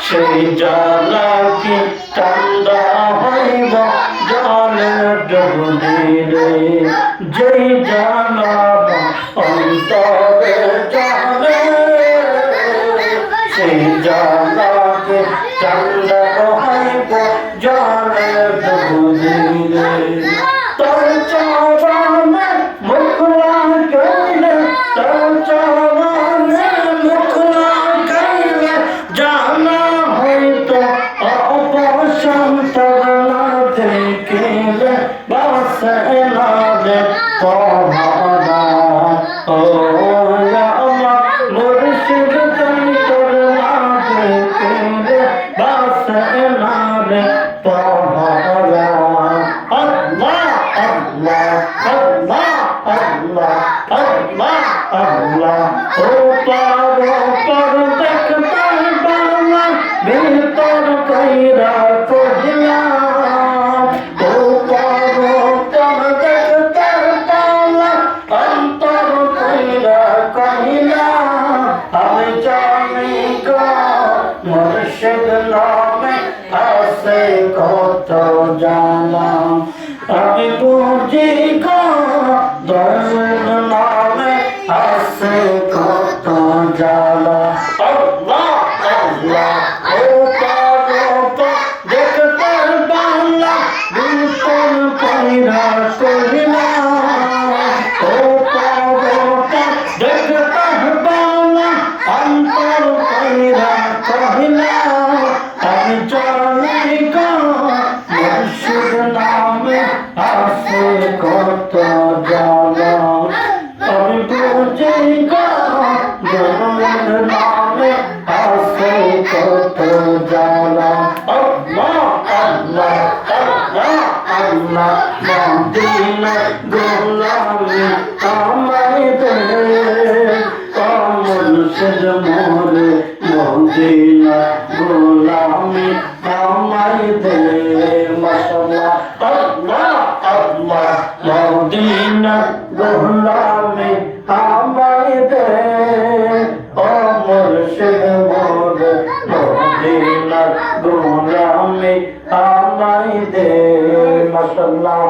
সেই জ্বালা কি ঠান্ডা হইব জলে ডুব দিলে, যেই জ্বালা অন্তরে জলে সেই জ্বালা কি ঠান্ডা হইব জলে ডুব দিলে। তোর চরণে মুখ লাগাইলে, তোর চরণে মুখ লাগাইলে জানা হইতো অবসন্তর না দেখিলে বাসে না রে পহরা। ও আমার মুর্শিদ তোর না দেখিলে বাসে না রে পহরা। আল্লাহ আল্লাহ আল্লাহ আল্লাহ আল্লাহ আল্লাহ। ও পর দেখতে বাংলা ভিতর কইরা কহিলাম, ও পর দেখতে বাংলা অন্তর কইরা কহিলাম, আমি জানি গো মুর্শিদ নামে আছে কত জ্বালা, আমি বুঝি গো দয়াল নামে আছে কত জ্বালা। আল্লাহ আল্লাহ। ও পাগল দেখতে বাংলা ভিতর কইরা কহিলাম, ও পাগল দেখতে বাংলা অন্তর কইরা কহিলাম, আমি জানি গো মুর্শিদ নামে আছে কত জ্বালা, আমি বুঝি গো দয়াল নামে আছে কত জ্বালা। আল্লাহ আল্লাহ আল্লাহ আল্লাহ। মদিনা গোলামি আমায় দে, ও মুর্শিদ মোরে মদিনা গোলামি আমায় দে। মাশাআল্লাহ আল্লাহ আল্লাহ। মদিনা গোলামি আমায় দে, ও মুর্শিদ মোরে মদিনা গোলামি আমায় দে। মাশাআল্লাহ।